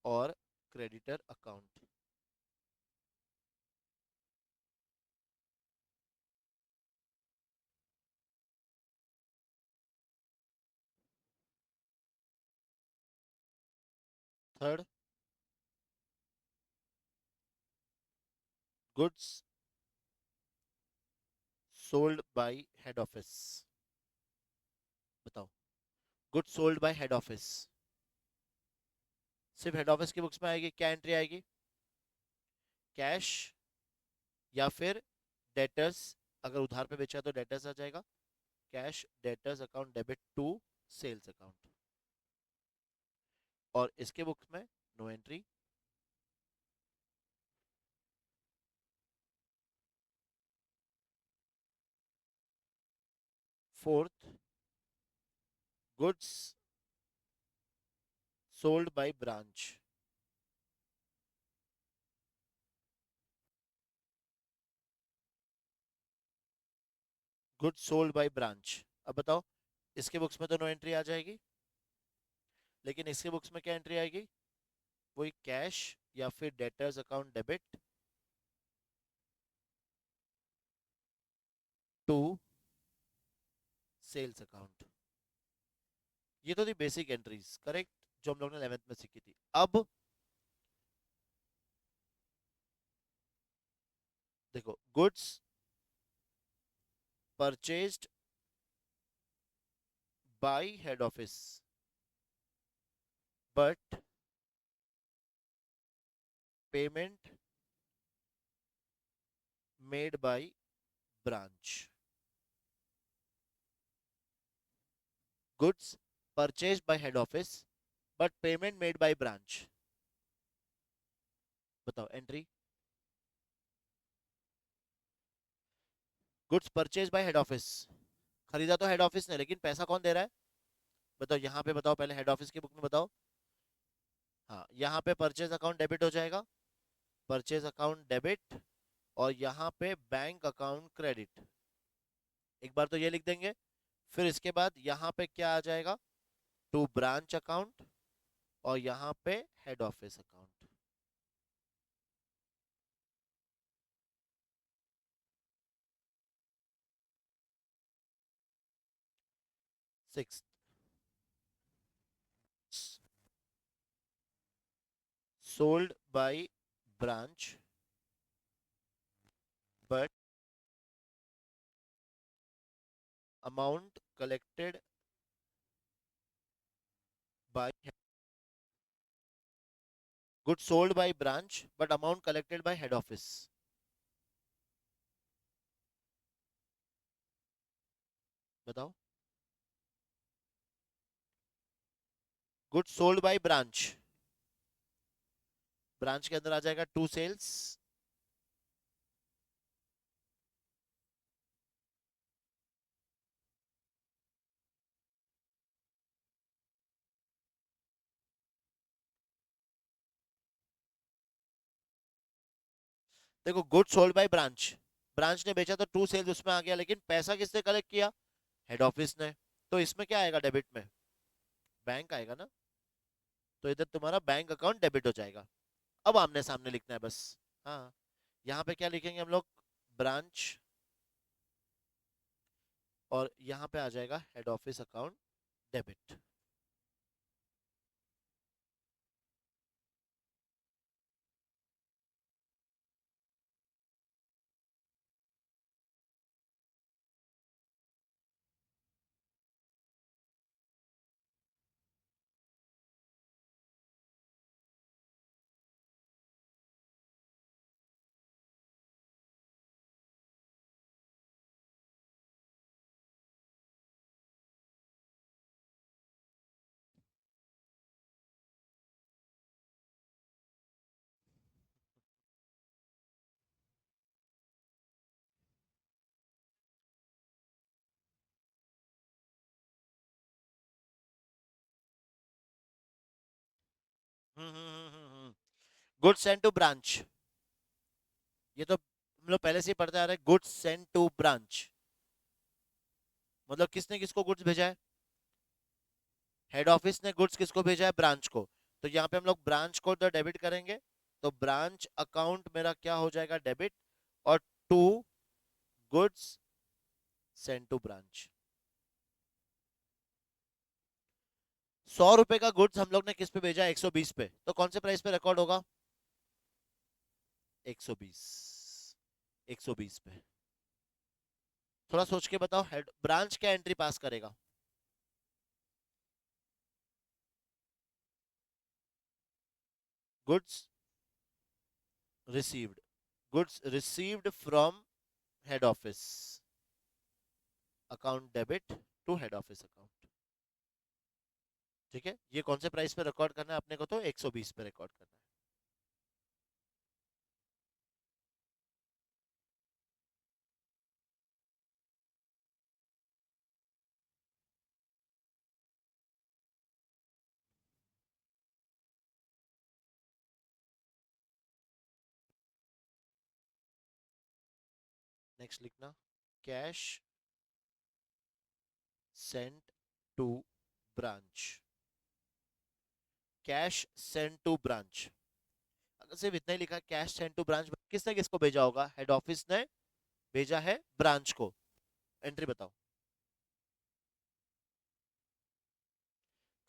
और creditor account. Third, goods sold by head office, बताओ। Goods sold by head office सिर्फ हेड ऑफिस की बुक्स में आएगी, क्या एंट्री आएगी? कैश या फिर डेटर्स, अगर उधार पे बेचा है तो डेटर्स आ जाएगा, cash debtors account debit to sales account. और इसके बुक्स में no entry. Fourth, goods sold by branch, goods sold by branch. अब बताओ, इसके बुक्स में तो नो एंट्री आ जाएगी, लेकिन इसके बुक्स में क्या एंट्री आएगी? वही कैश या फिर debtors account debit to sales account. ये तो थी बेसिक एंट्रीज, करेक्ट, जो हम लोग ने 11th में सीखी थी। अब देखो, goods purchased by head office but payment made by branch. Goods purchased by head office but payment made by branch, बताओ entry. Goods purchase by head office, खरीदा तो हेड ऑफिस ने, लेकिन पैसा कौन दे रहा है? बताओ यहाँ पे, बताओ पहले हेड ऑफिस की बुक में बताओ। हाँ, यहाँ पे परचेज अकाउंट डेबिट हो जाएगा, परचेज अकाउंट डेबिट, और यहाँ पे बैंक अकाउंट क्रेडिट। एक बार तो ये लिख देंगे, फिर इसके बाद यहाँ पे क्या आ जाएगा? टू ब्रांच अकाउंट, और यहाँ पे head office account. Six, sold by branch but amount collected by, good sold by branch but amount collected by head office. बताओ। Goods sold by branch, branch के अंदर आ जाएगा टू सेल्स। देखो goods sold by branch, branch ने बेचा तो to sales उसमें आ गया, लेकिन पैसा किसने कलेक्ट किया? हेड ऑफिस ने। तो इसमें क्या आएगा डेबिट में? बैंक आएगा ना। तो इधर तुम्हारा बैंक अकाउंट डेबिट हो जाएगा। अब आमने सामने लिखना है बस। हाँ, यहाँ पे क्या लिखेंगे हम लोग? ब्रांच, और यहाँ पे आ जाएगा head office account debit. Goods send to branch, ये तो हम लोग पहले से ही पढ़ते आ रहे हैं। गुड्स सेंड टू ब्रांच मतलब किसने किसको गुड्स भेजा है? हेड ऑफिस ने गुड्स किसको भेजा है? ब्रांच को। तो यहाँ पे हम लोग ब्रांच को तो डेबिट करेंगे, तो ब्रांच अकाउंट मेरा क्या हो जाएगा? डेबिट। और to goods send to branch. 100 रुपए का गुड्स हम लोग ने किस पे भेजा? 120 पे। तो कौन से प्राइस पे रिकॉर्ड होगा? 120, 120 पे। थोड़ा सोच के बताओ, हेड ब्रांच क्या एंट्री पास करेगा? Goods received, goods received from head office account debit to head office account. ठीक है, ये कौन से प्राइस पे रिकॉर्ड करना है अपने को? तो 120 पे रिकॉर्ड करना है। नेक्स्ट लिखना, cash sent to branch, cash sent to branch. अगर सिर्फ इतना ही लिखा कैश सेंट टू ब्रांच, किसने किसको भेजा होगा? हेड ऑफिस ने भेजा है ब्रांच को। एंट्री बताओ।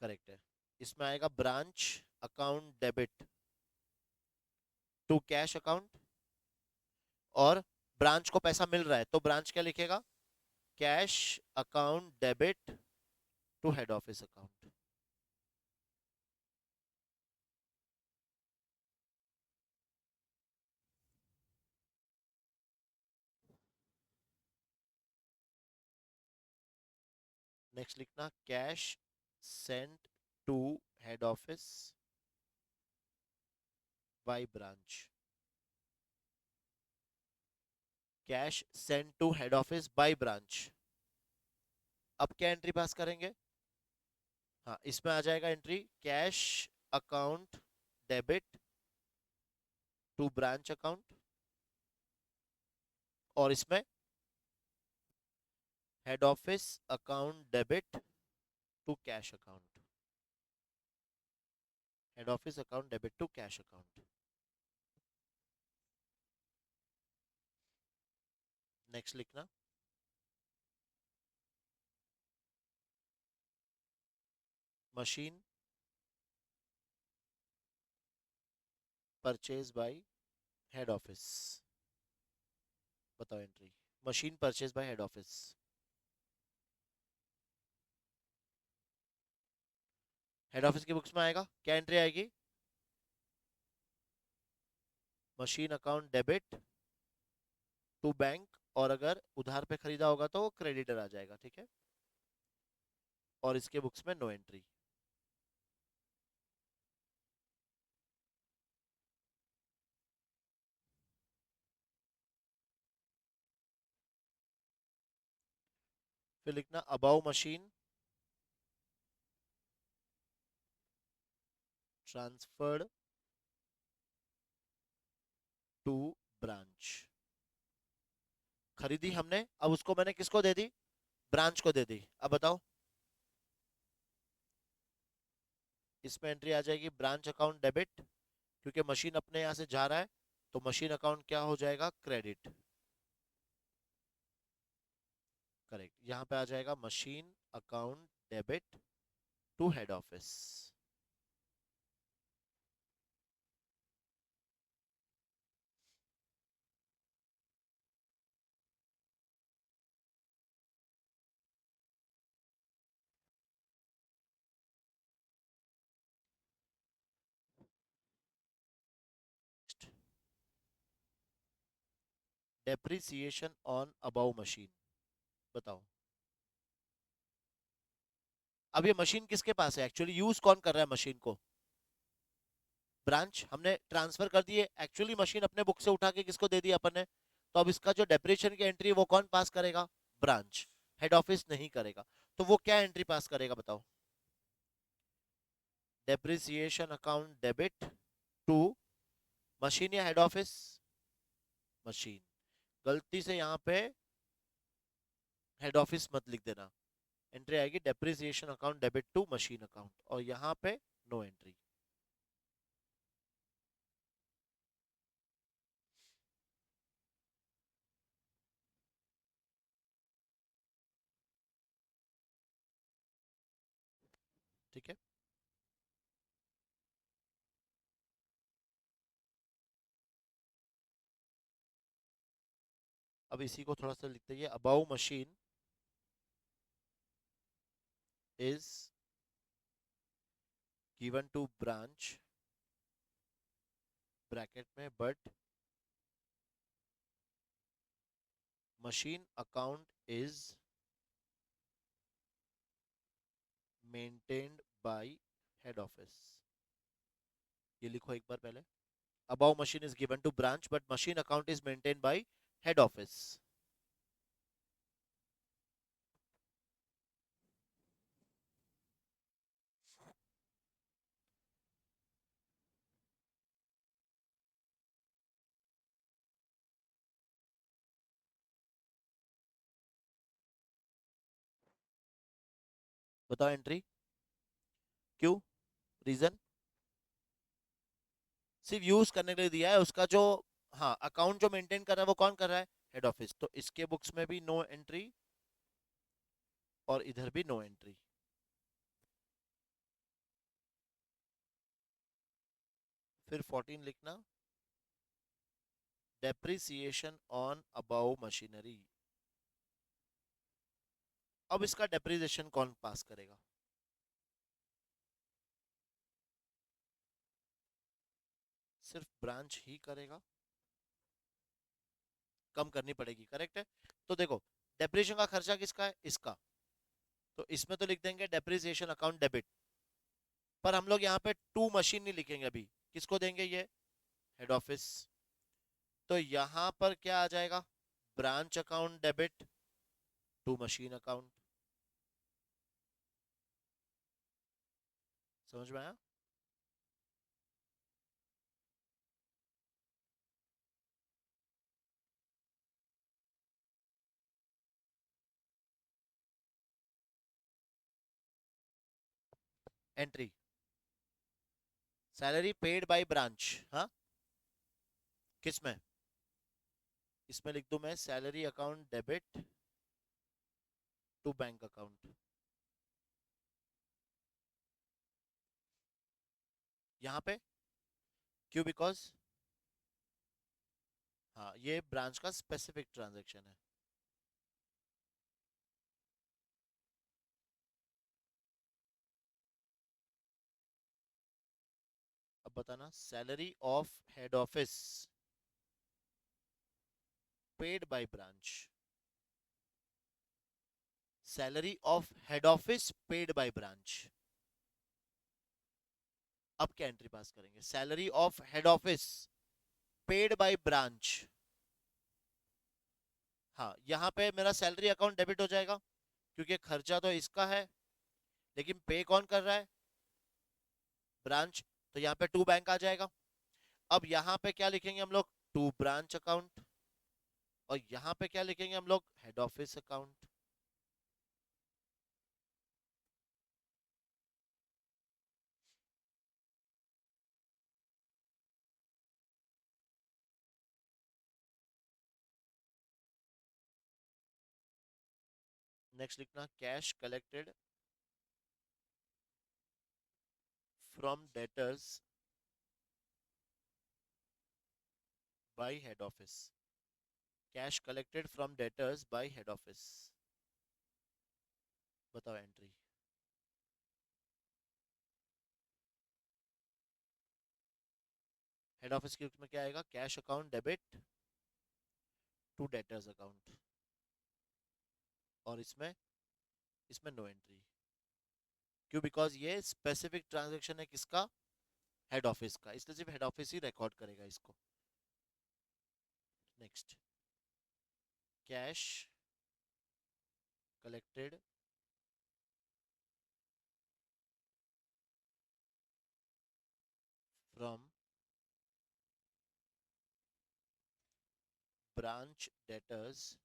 करेक्ट है। इसमें आएगा branch account debit to cash account, और ब्रांच को पैसा मिल रहा है तो ब्रांच क्या लिखेगा? Cash account debit to head office account. Next लिखना, cash sent to head office by branch, cash sent to head office by branch. अब क्या एंट्री पास करेंगे? हाँ, इसमें आ जाएगा entry cash account debit to branch account, और इसमें head office account debit to cash account, head office account debit to cash account. Next लिखना, machine purchase by head office. बताओ entry. Machine purchase by head office. Head office की books में आएगा, क्या entry आएगी? Machine account debit to bank और अगर उधार पे खरीदा होगा तो वो क्रेडिटर आ जाएगा, ठीक है। और इसके बुक्स में नो एंट्री। फिर लिखना above machine transferred to branch. खरीदी हमने, अब उसको मैंने किसको दे दी, ब्रांच को दे दी। अब बताओ, इसमें एंट्री आ जाएगी ब्रांच अकाउंट डेबिट, क्योंकि मशीन अपने यहाँ से जा रहा है, तो मशीन अकाउंट क्या हो जाएगा, क्रेडिट। करेक्ट, यहाँ पे आ जाएगा machine account debit to head office. Depreciation on above machine, बताओ। अब ये मशीन किसके पास है, एक्चुअली यूज कौन कर रहा है मशीन को, ब्रांच। हमने ट्रांसफर कर दिए, एक्चुअली मशीन अपने बुक से उठा के किसको दे दी अपन ने। तो अब इसका जो डेप्रिसिएशन की एंट्री वो कौन पास करेगा, ब्रांच। हेड ऑफिस नहीं करेगा। तो वो क्या एंट्री पास करेगा, बताओ। Depreciation account debit to machine या हेड ऑफिस, मशीन। गलती से यहाँ पे हेड ऑफिस मत लिख देना। एंट्री आएगी depreciation account debit to machine account, और यहाँ पे नो एंट्री। ठीक है। अब इसी को थोड़ा सा लिखते हैं, above machine is given to branch bracket में, but machine account is maintained by head office. ये लिखो एक बार पहले, above machine is given to branch but machine account is maintained by head office. बताओ एंट्री क्यों, रीजन। सिर्फ use करने के लिए दिया है, उसका जो, हाँ, अकाउंट जो मेंटेन कर रहा है वो कौन कर रहा है, हेड ऑफिस। तो इसके बुक्स में भी नो एंट्री और इधर भी नो एंट्री। फिर 14 लिखना, डेप्रिसिएशन ऑन अबाउ मशीनरी। अब इसका डेप्रिसिएशन कौन पास करेगा, सिर्फ ब्रांच ही करेगा। कम करनी पड़ेगी, करेक्ट है। तो देखो, डेप्रिसिएशन का खर्चा किसका है, इसका। तो इसमें तो लिख देंगे डेप्रिसिएशन अकाउंट डेबिट, पर हम लोग यहाँ पे टू मशीन नहीं लिखेंगे अभी। किसको देंगे ये, हेड ऑफिस। तो यहाँ पर क्या आ जाएगा, branch account debit to machine account. समझ में आया। Entry, salary paid by branch, हाँ। किसमें, इसमें लिख दूं मैं, salary account debit to bank account. यहाँ पे क्यों, बिकॉज, हाँ, ये ब्रांच का स्पेसिफिक ट्रांजैक्शन है। अब बताना, salary of head office paid by branch, salary of head office paid by branch. अब क्या एंट्री पास करेंगे? Salary of head office paid by branch. हाँ, यहां पे मेरा सैलरी अकाउंट डेबिट हो जाएगा क्योंकि खर्चा तो इसका है, लेकिन पे कौन कर रहा है? ब्रांच। तो यहाँ पे टू बैंक आ जाएगा। अब यहाँ पे क्या लिखेंगे हम लोग? To branch account. और यहाँ पे क्या लिखेंगे हम लोग? Head office account. नेक्स्ट लिखना cash collected from debtors by head office. Cash collected from debtors by head office. बताओ एंट्री। हेड ऑफिस के में क्या आएगा? Cash account debit to debtors account. और इसमें इसमें नो एंट्री। क्यों? बिकॉज ये स्पेसिफिक ट्रांजेक्शन है किसका? हेड ऑफिस का, इसलिए सिर्फ हेड ऑफिस ही रिकॉर्ड करेगा इसको। Next, cash collected from branch debtors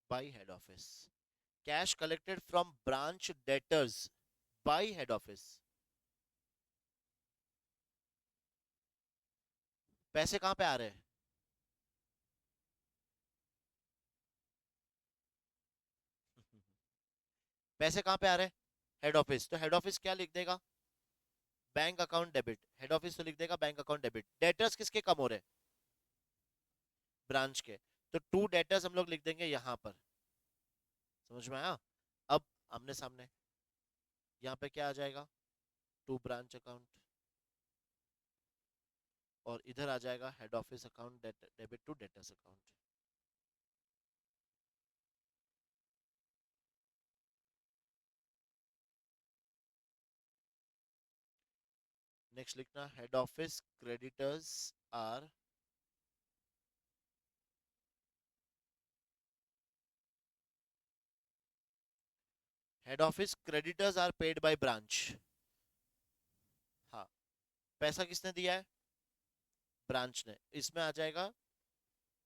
by head office. Cash collected from branch debtors by head office. पैसे कहां पे आ रहे हैं? पैसे कहां पे आ रहे हैं? Head office. तो हेड ऑफिस क्या लिख देगा? Bank account debit. Head office तो लिख देगा बैंक अकाउंट डेबिट। डेटर्स किसके कम हो रहे हैं? ब्रांच के। तो टू डेटर्स हम लोग लिख देंगे यहां पर। समझ में आया? अब आमने सामने यहाँ पे क्या आ जाएगा? To branch account. और इधर आ जाएगा head office account debit to debtors account. Next लिखना head office creditors are head office creditors are paid by branch. हाँ, पैसा किसने दिया है? ब्रांच ने। इसमें आ जाएगा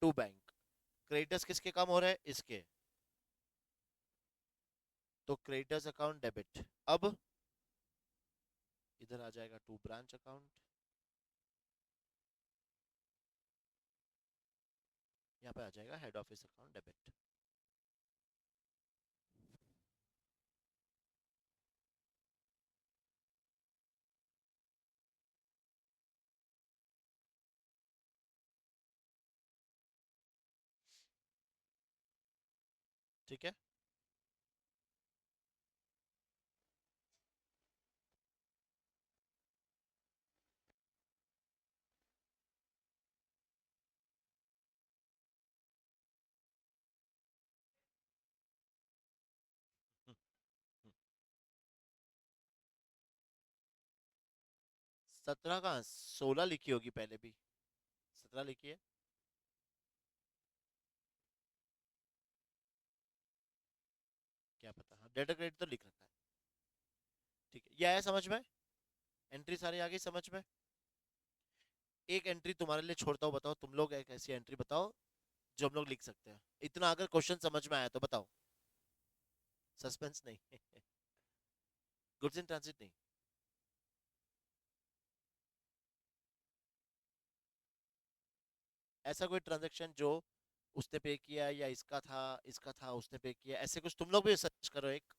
टू बैंक। क्रेडिटर्स किसके कम हो रहे हैं? इसके। तो क्रेडिटर्स अकाउंट डेबिट। अब इधर आ जाएगा टू ब्रांच अकाउंट। यहाँ पे आ जाएगा हेड ऑफिस अकाउंट डेबिट। ठीक है। हम्म, हम्म। 17 कहाँ? 16 लिखी होगी पहले भी। 17 लिखी है। क्या पता। हाँ, डेटा क्रेडिट तो लिख रखा है। ठीक है, ये आया समझ में? एंट्री सारी आ गई समझ में? एक एंट्री तुम्हारे लिए छोड़ता हूँ, बताओ तुम लोग एक ऐसी एंट्री बताओ जो हम लोग लिख सकते हैं। इतना अगर क्वेश्चन समझ में आया तो बताओ। सस्पेंस नहीं। गुड्स इन ट्रांजिट नहीं। ऐसा कोई ट्रांजेक्शन जो उसने पे किया या इसका था उसने पे किया, ऐसे कुछ तुम लोग भी सर्च करो एक।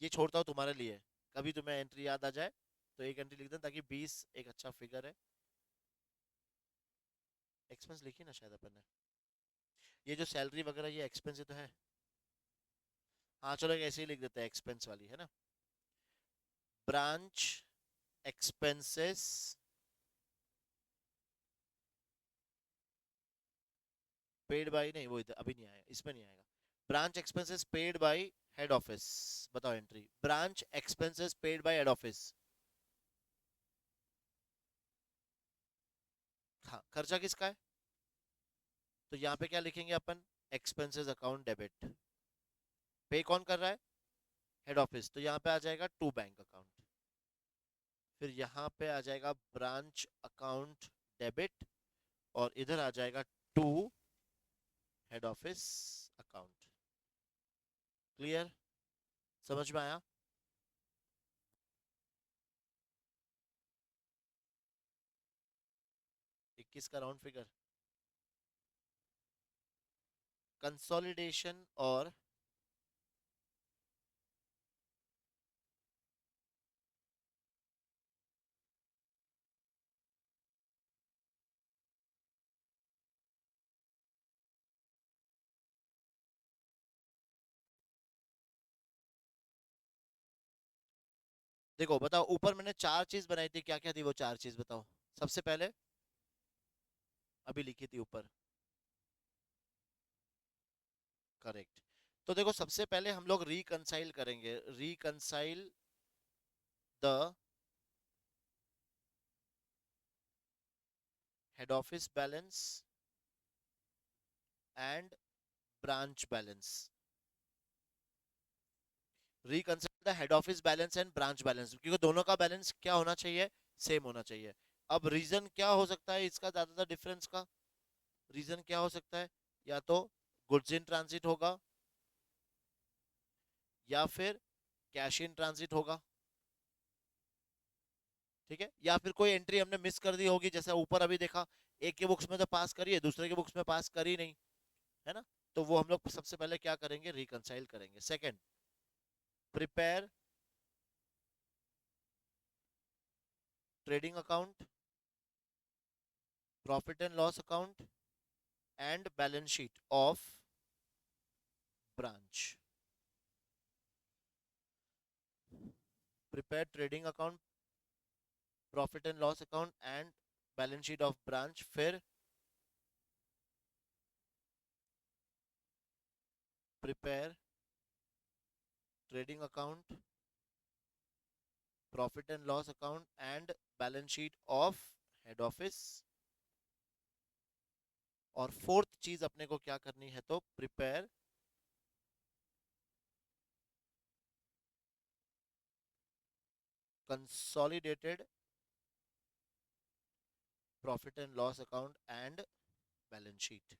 ये छोड़ता हूँ तुम्हारे लिए। कभी तुम्हें एंट्री याद आ जाए तो एक एंट्री लिख दें, ताकि 20 एक अच्छा फिगर है। एक्सपेंस लिखी ना शायद अपन ने। ये जो सैलरी वगैरह ये एक्सपेंस ही तो है। हाँ चलो ऐसे ही लिख देते हैं, एक्सपेंस वाली है ना। ब्रांच एक्सपेंसेस पेड बाय, नहीं वो इधर अभी नहीं आएगा, इसमें नहीं आएगा। Branch expenses paid by head office. बताओ entry, branch expenses paid by head office. हाँ खर्चा किसका है, तो यहाँ पे क्या लिखेंगे अपन, एक्सपेंसेस अकाउंट डेबिट। पे कौन कर रहा है, हेड ऑफिस, तो यहाँ पे आ जाएगा टू बैंक अकाउंट। फिर यहाँ पे आ जाएगा ब्रांच अकाउंट डेबिट, और इधर आ जाएगा to head office account. Clear, समझ में आया। 21 का राउंड फिगर। कंसोलिडेशन और देखो बताओ, ऊपर मैंने चार चीज बनाई थी, क्या क्या थी वो चार चीज बताओ। सबसे पहले अभी लिखी थी ऊपर, करेक्ट। तो देखो सबसे पहले हम लोग रिकंसाइल करेंगे, reconcile the head office balance and branch balance. Reconsider the head office balance and branch balance, क्योंकि दोनों का बैलेंस क्या होना चाहिए, सेम होना चाहिए। अब रीजन क्या हो सकता है इसका ज्यादातर डिफरेंस का, रीजन क्या हो सकता है, या तो गुड्स इन ट्रांजिट होगा, या फिर कैश इन ट्रांजिट होगा, ठीक है, या फिर कोई एंट्री हमने मिस कर दी होगी, जैसे ऊपर अभी देखा, एक के बुक्स में तो पास करी है, दूसरे के बुक्स में पास करी नहीं, है ना। तो वो हम लोग सबसे पहले क्या करेंगे, रिकंसाइल करेंगे। Second, prepare trading account, profit and loss account and balance sheet of branch. Prepare trading account, profit and loss account and balance sheet of branch. फिर prepare trading account, profit and loss account and balance sheet of head office. और fourth चीज अपने को क्या करनी है, तो prepare consolidated profit and loss account and balance sheet.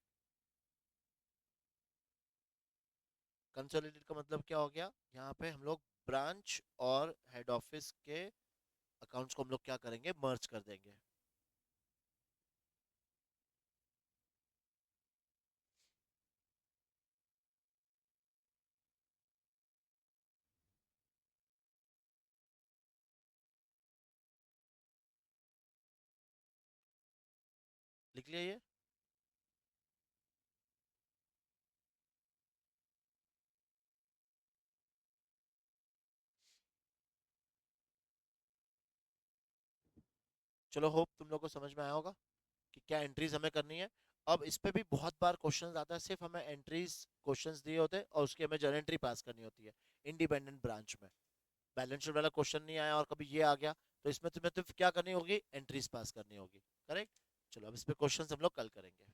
Consolidated का मतलब क्या हो गया, यहाँ पे हम लोग ब्रांच और हेड ऑफिस के अकाउंट्स को हम लोग क्या करेंगे, मर्ज कर देंगे। लिख लिया ये। चलो होप तुम लोग को समझ में आया होगा कि क्या एंट्रीज हमें करनी है। अब इस पे भी बहुत बार क्वेश्चन आता है, सिर्फ हमें एंट्रीज क्वेश्चंस दिए होते हैं और उसकी हमें जर्नल एंट्री पास करनी होती है इंडिपेंडेंट ब्रांच में। बैलेंस शीट वाला क्वेश्चन नहीं आया और कभी ये आ गया, तो इसमें तुम्हें तो क्या करनी होगी, एंट्रीज पास करनी होगी, करेक्ट। चलो अब इस पे क्वेश्चन हम लोग कल करेंगे।